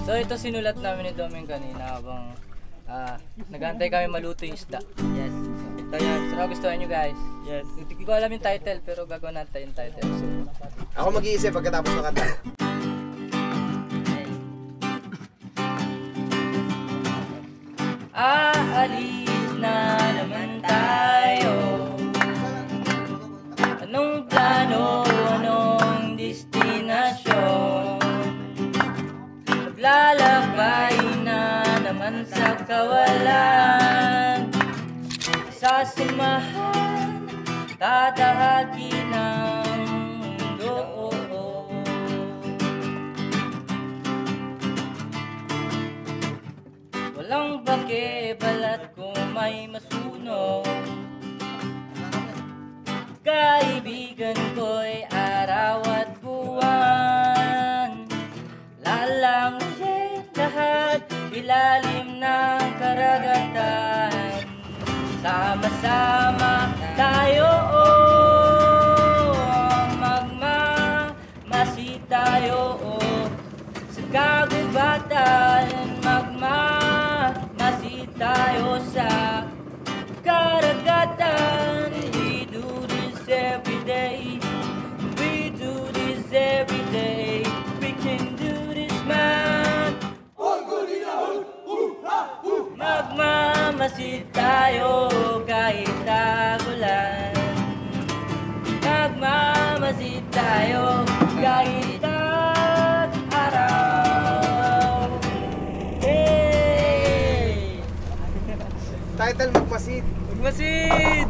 So ito sinulat namin ni Doming kanina habang nag-aantay kami maluto yung isda. Yes. Ito yan. So nagustuhan nyo guys? Yes. Hindi ko alam yung title pero gagawin natin yung title. So, Ako mag-iisip pagkatapos ng kanta. aalis na naman tayo. Anong plano, anong destinasyon? Maglalakbay na naman sa kawalan. Sasamahan, tatahaki ng mundo. Walang bake, balat ko may masunog. Kaibigan ko'y araw at buwan. Lalangoy lahat ilalim ng karagatan. Sama-sama tayo, magmamasid tayo sa kagubatan. Magmamasid tayo sa karagatan. We do this every day. We do this every day. We can do this, man. Magmamasid tayo kahit tagulan. Magmamasid tayo kahit tag-araw. Hey! Title, Magmasid. Magmasid!